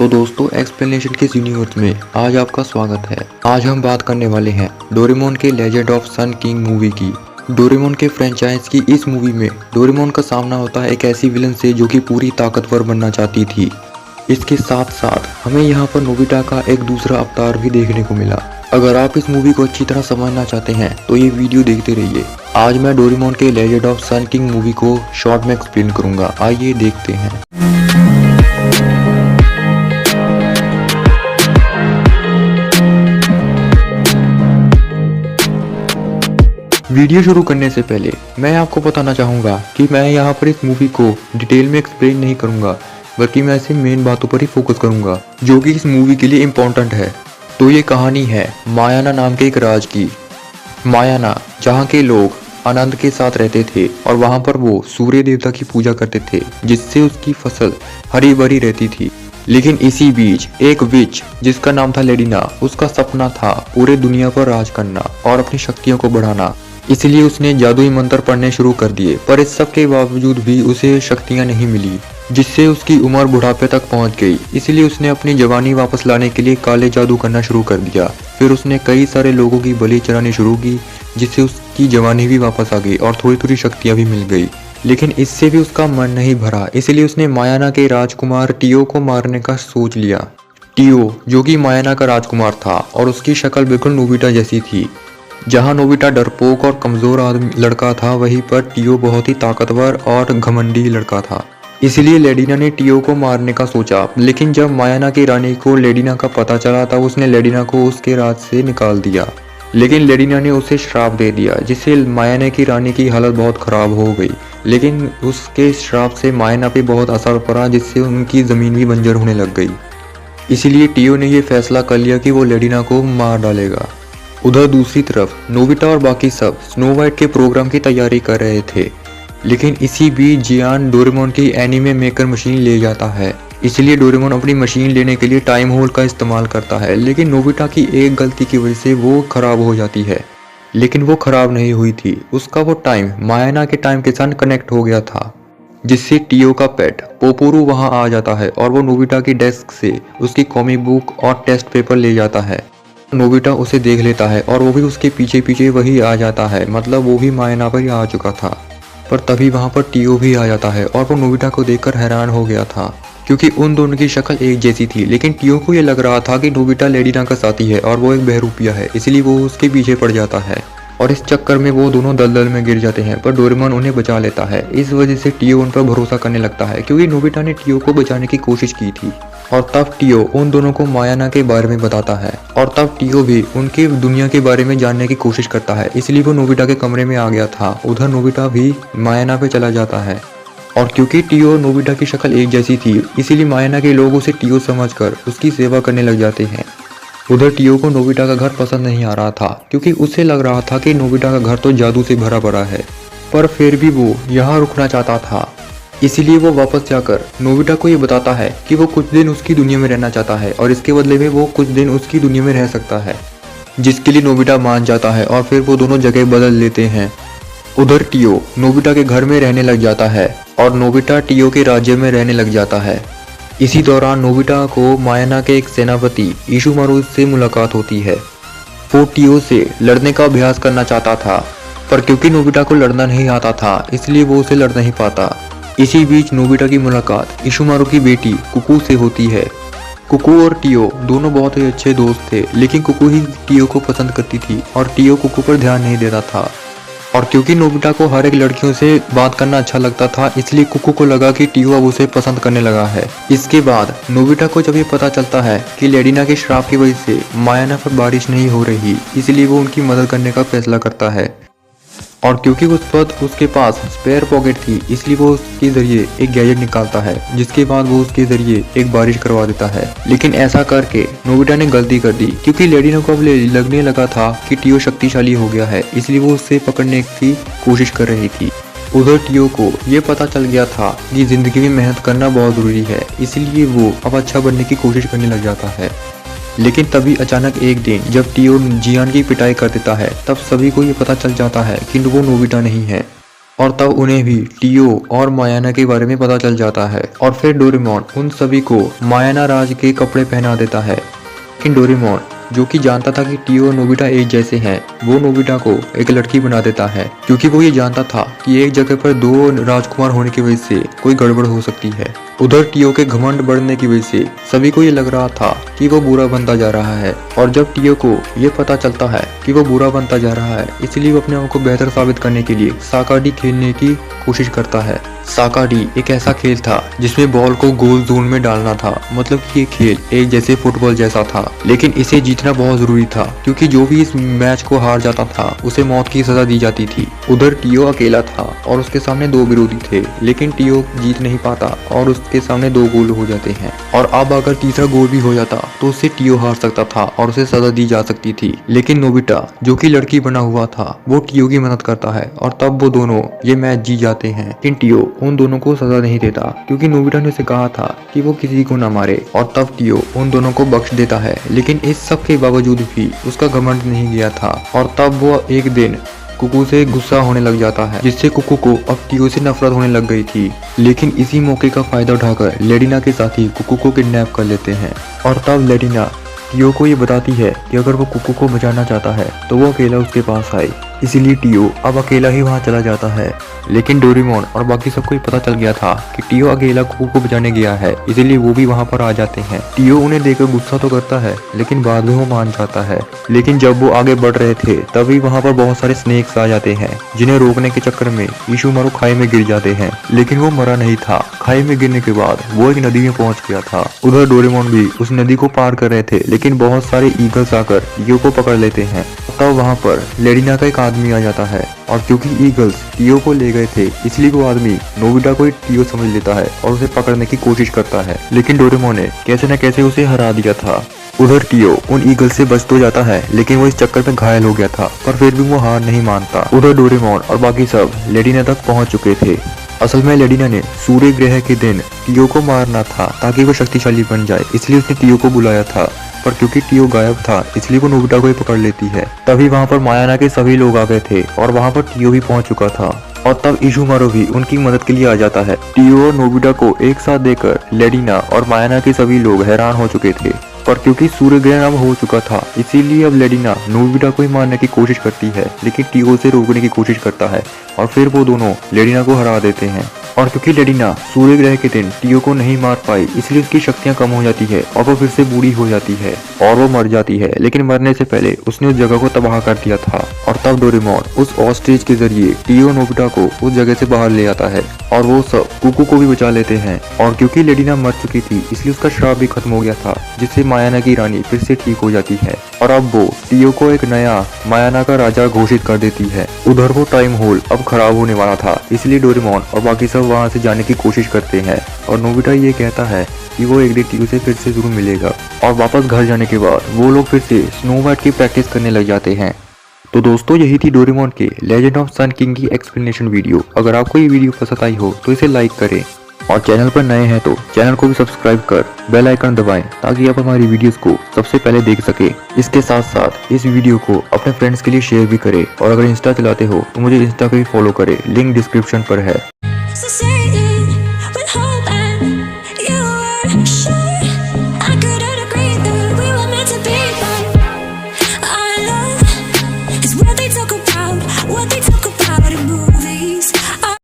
तो दोस्तों एक्सप्लेनेशन के इस यूनिवर्स में आज आपका स्वागत है। आज हम बात करने वाले हैं डोरेमोन के legend of sun king movie की। डोरेमोन के फ्रेंचाइज की इस मूवी में डोरेमोन का सामना होता है एक ऐसी विलन से जो कि पूरी ताकतवर बनना चाहती थी। इसके साथ साथ हमें यहाँ पर नोबिता का एक दूसरा अवतार भी देखने को मिला। अगर आप इस मूवी को अच्छी तरह समझना चाहते हैं तो ये वीडियो देखते रहिए। आज मैं डोरेमोन के legend of sun king movie को शॉर्ट में एक्सप्लेन करूंगा, आइए देखते हैं। वीडियो शुरू करने से पहले मैं आपको बताना चाहूँगा कि मैं यहाँ पर इस मूवी को डिटेल में एक्सप्लेन नहीं करूँगा, बल्कि मैं ऐसे मेन बातों पर ही फोकस करूँगा जो कि इस मूवी के लिए इम्पोर्टेंट है। तो ये कहानी है मायाना नाम के एक राज की। मायाना जहाँ के लोग आनंद के साथ रहते थे और वहाँ पर वो सूर्य देवता की पूजा करते थे, जिससे उसकी फसल हरी भरी रहती थी। लेकिन इसी बीच एक विच जिसका नाम था लेडिना, उसका सपना था पूरे दुनिया पर राज करना और अपनी शक्तियों को बढ़ाना। इसलिए उसने जादुई मंत्र पढ़ने शुरू कर दिए, पर इस सब के बावजूद भी उसे शक्तियां नहीं मिली, जिससे उसकी उम्र बुढ़ापे तक पहुंच गई। इसलिए उसने अपनी जवानी वापस लाने के लिए काले जादू करना शुरू कर दिया। फिर उसने कई सारे लोगों की बलि चढ़ानी शुरू की, जिससे उसकी जवानी भी वापस आ गई और थोड़ी थोड़ी शक्तियां भी मिल गई। लेकिन इससे भी उसका मन नहीं भरा, इसलिए उसने मायाना के राजकुमार टियो को मारने का सोच लिया। टियो जो कि मायाना का राजकुमार था और उसकी शक्ल बिल्कुल नोबिता जैसी थी। जहाँ नोबिता डरपोक और कमजोर लड़का था, वहीं पर टियो बहुत ही ताकतवर और घमंडी लड़का था। इसलिए लेडिना ने टियो को मारने का सोचा, लेकिन जब मायाना की रानी को लेडिना का पता चला तब उसने लेडिना को उसके राज से निकाल दिया। लेकिन लेडिना ने उसे श्राप दे दिया, जिससे मायाना की रानी की हालत बहुत खराब हो गई। लेकिन उसके श्राप से मायाना पे बहुत असर पड़ा, जिससे उनकी ज़मीन भी बंजर होने लग गई। इसीलिए टियो ने यह फैसला कर लिया कि वो लेडिना को मार डालेगा। उधर दूसरी तरफ नोबिता और बाकी सब स्नो वाइट के प्रोग्राम की तैयारी कर रहे थे। लेकिन इसी बीच जियान डोरेमोन की एनीमे मेकर मशीन ले जाता है। इसलिए डोरेमोन अपनी मशीन लेने के लिए टाइम होल का इस्तेमाल करता है, लेकिन नोबिता की एक गलती की वजह से वो खराब हो जाती है। लेकिन वो खराब नहीं हुई थी, उसका वो टाइम मायाना के टाइम के साथ कनेक्ट हो गया था, जिससे टियो का पेट पोपोरू वहां आ जाता है और वो नोबिता की डेस्क से उसकी कॉमिक बुक और टेस्ट पेपर ले जाता है। नोबिता उसे देख लेता है और वो भी उसके पीछे पीछे वही आ जाता है, मतलब वो भी मायाना पर ही आ चुका था। पर तभी वहां पर टियो भी आ जाता है और वो नोबिता को देखकर हैरान हो गया था, क्योंकि उन दोनों की शक्ल एक जैसी थी। लेकिन टियो को ये लग रहा था कि नोबिता लेडिना का साथी है और वो एक बहरूपिया है, इसलिए वो उसके पीछे पड़ जाता है और इस चक्कर में वो दोनों दलदल में गिर जाते हैं। पर डोरेमोन उन्हें बचा लेता है। इस वजह से टियो उन पर भरोसा करने लगता है, क्योंकि नोबिता ने टियो को बचाने की कोशिश की थी। और तब टियो उन दोनों को मायाना के बारे में बताता है और तब टियो भी उनके दुनिया के बारे में जानने की कोशिश करता है, इसलिए वो नोबिता के कमरे में आ गया था। उधर नोबिता भी मायाना पे चला जाता है और क्योंकि टियो और नोबिता की शक्ल एक जैसी थी, इसीलिए मायाना के लोग उसे टियो समझकर उसकी सेवा करने लग जाते हैं। उधर टियो को नोबिता का घर पसंद नहीं आ रहा था, क्योंकि उसे लग रहा था कि नोबिता का घर तो जादू से भरा पड़ा है, पर फिर भी वो यहाँ रुकना चाहता था। इसीलिए वो वापस जाकर नोबिता को ये बताता है कि वो कुछ दिन उसकी दुनिया में रहना चाहता है और इसके बदले में वो कुछ दिन उसकी दुनिया में रह सकता है, जिसके लिए नोबिता मान जाता है और फिर वो दोनों जगह बदल लेते हैं। उधर टियो नोबिता के घर में रहने लग जाता है और नोबिता टियो के राज्य में रहने लग जाता है। इसी दौरान नोबिता को मायाना के एक सेनापति इशुमारू से मुलाकात होती है। वो टियो से लड़ने का अभ्यास करना चाहता था, पर क्योंकि नोबिता को लड़ना नहीं आता था, इसलिए वो उसे लड़ नहीं पाता। इसी बीच नोबिता की मुलाकात इशुमारू की बेटी कुकू से होती है। कुकू और टियो दोनों बहुत ही अच्छे दोस्त थे, लेकिन कुकू ही टियो को पसंद करती थी और टियो कुकू पर ध्यान नहीं देता था। और क्योंकि नोबिता को हर एक लड़कियों से बात करना अच्छा लगता था, इसलिए कुकू को लगा कि टियो अब उसे पसंद करने लगा है। इसके बाद नोबिता को जब ये पता चलता है कि लेडिना के श्राप की वजह से मायाना पर बारिश नहीं हो रही, इसलिए वो उनकी मदद करने का फैसला करता है। और क्योंकि उस वक्त उसके पास स्पेयर पॉकेट थी, इसलिए वो उसके जरिए एक गैजेट निकालता है, जिसके बाद वो उसके जरिए एक बारिश करवा देता है। लेकिन ऐसा करके नोबिता ने गलती कर दी, क्योंकि लेडिना को अब लगने लगा था कि टियो शक्तिशाली हो गया है, इसलिए वो उससे पकड़ने की कोशिश कर रही थी। उधर टियो को ये पता चल गया था कि जिंदगी में मेहनत करना बहुत जरूरी है, इसलिए वो अब अच्छा बनने की कोशिश करने लग जाता है। लेकिन तभी अचानक एक दिन जब टियो जियान की पिटाई कर देता है, तब सभी को ये पता चल जाता है कि वो नोबिता नहीं है। और तब उन्हें भी टीओ और मायाना के बारे में पता चल जाता है और फिर डोरेमोन उन सभी को मायाना राज के कपड़े पहना देता है। लेकिन डोरेमोन जो कि जानता था कि टीओ और नोबिता एक जैसे हैं, वो नोबिता को एक लड़की बना देता है क्योंकि वो ये जानता था कि एक जगह पर दो राजकुमार होने की वजह से कोई गड़बड़ हो सकती है। उधर टीओ के घमंड बढ़ने की वजह से सभी को ये लग रहा था कि वो बुरा बनता जा रहा है और जब टीओ को ये पता चलता है कि वो बुरा बनता जा रहा है, इसलिए वो अपने आप को बेहतर साबित करने के लिए साकाडी खेलने की कोशिश करता है। साकाडी एक ऐसा खेल था जिसमें बॉल को गोल जोन में डालना था, मतलब कि ये खेल एक जैसे फुटबॉल जैसा था, लेकिन इसे जीतना बहुत जरूरी था क्योंकि जो भी इस मैच को हार जाता था उसे मौत की सजा दी जाती थी। उधर टीओ अकेला था और उसके सामने दो विरोधी थे, लेकिन टीओ जीत नहीं पाता और उसके सामने दो गोल हो जाते हैं और अब अगर तीसरा गोल भी हो जाता तो उससे टीओ हार सकता था और उसे सजा दी जा सकती थी। लेकिन नोबिता जो कि लड़की बना हुआ था वो टीओ की मदद करता है और तब वो दोनों ये मैच जीत जाते हैं। लेकिन टीओ उन दोनों को सजा नहीं देता क्योंकि नोबिता ने उसे कहा था कि वो किसी को ना मारे और तब टीओ उन दोनों को बख्श देता है। लेकिन इस सब के बावजूद भी उसका घमंड नहीं गया था और तब वो एक दिन कुकू से गुस्सा होने लग जाता है, जिससे कुकू को अब टीओ से नफरत होने लग गई थी। लेकिन इसी मौके का फायदा उठाकर लेडिना के साथी कुकू को किडनैप कर लेते हैं और तब लेडिना टीओ को ये बताती है कि अगर वो कुकू को बचाना चाहता है तो वो अकेला उसके पास आए, इसीलिए टीओ अब अकेला ही वहां चला जाता है। लेकिन डोरेमोन और बाकी सबको पता चल गया था कि टीओ अकेला कुकू को बचाने गया है, इसीलिए वो भी वहां पर आ जाते हैं। टीओ उन्हें देखकर गुस्सा तो करता है लेकिन बाद में वो मान जाता है। लेकिन जब वो आगे बढ़ रहे थे तभी वहां पर बहुत सारे स्नेक्स आ जाते हैं, जिन्हें रोकने के चक्कर में इशुमारू खाई में गिर जाते हैं, लेकिन वो मरा नहीं था। खाई में गिरने के बाद वो एक नदी में पहुंच गया था। उधर डोरेमोन भी उस नदी को पार कर रहे थे, लेकिन बहुत सारे ईगल्स आकर टीओ को पकड़ लेते हैं। तब वहां पर लेडिना का एक आदमी आ जाता है और क्योंकि ईगल्स टीओ को ले गए थे इसलिए वो आदमी नोबिता को टीओ समझ लेता है और उसे पकड़ने की कोशिश करता है, लेकिन डोरेमोन ने कैसे न कैसे उसे हरा दिया था। उधर टीओ उन ईगल से बच तो जाता है लेकिन वो इस चक्कर में घायल हो गया था, पर फिर भी वो हार नहीं मानता। उधर डोरेमोन और बाकी सब लेडिना तक पहुंच चुके थे। असल में लेडिना ने सूर्य ग्रह के दिन टीओ को मारना था ताकि वो शक्तिशाली बन जाए, इसलिए उसने टीओ को बुलाया था, पर क्योंकि टीओ गायब था इसलिए वो नोबिता को ही पकड़ लेती है। तभी वहां पर मायाना के सभी लोग आ गए थे और वहां पर टीओ भी पहुंच चुका था और तब इशुमारू भी उनकी मदद के लिए आ जाता है। टीओ और नोबिता को एक साथ देकर लेडिना और मायाना के सभी लोग हैरान हो चुके थे, पर क्योंकि सूर्य ग्रहण अब हो चुका था इसीलिए अब लेडिना नोबिता को ही मारने की कोशिश करती है, लेकिन टीओ से रोकने की कोशिश करता है और फिर वो दोनों लेडिना को हरा देते हैं। और क्योंकि लेडिना सूर्य ग्रह के दिन टीओ को नहीं मार पाई इसलिए उसकी शक्तियां कम हो जाती है और वो फिर से बूढ़ी हो जाती है और वो मर जाती है, लेकिन मरने से पहले उसने उस जगह को तबाह कर दिया था। और तब डोरेमोन उस ऑस्ट्रिच के जरिए टीओ नोबिता को उस जगह से बाहर ले आता है और वो सब कुकू को भी बचा लेते हैं। और क्योंकि लेडिना मर चुकी थी इसलिए उसका श्राप भी खत्म हो गया था, जिससे मायाना की रानी फिर से ठीक हो जाती है और अब वो टीओ को एक नया मायाना का राजा घोषित कर देती है। उधर वो टाइम होल अब खराब होने वाला था, इसलिए डोरेमोन और बाकी सब वहां से जाने की कोशिश करते हैं और नोबिता ये कहता है कि वो एक दिन टीओ से फिर से जरूर मिलेगा। और वापस घर जाने के बाद वो लोग फिर से स्नो वाइट की प्रैक्टिस करने लग जाते हैं। तो दोस्तों यही थी डोरेमोन के लेजेंड ऑफ सन किंग की एक्सप्लेनेशन वीडियो। अगर आपको ये वीडियो पसंद आई हो तो इसे लाइक करें और चैनल पर नए हैं तो चैनल को भी सब्सक्राइब कर बेल आइकन दबाएं ताकि आप हमारी वीडियोस को सबसे पहले देख सके। इसके साथ साथ इस वीडियो को अपने फ्रेंड्स के लिए शेयर भी करें और अगर इंस्टा चलाते हो तो मुझे इंस्टा पे भी फॉलो करें, लिंक डिस्क्रिप्शन पर है।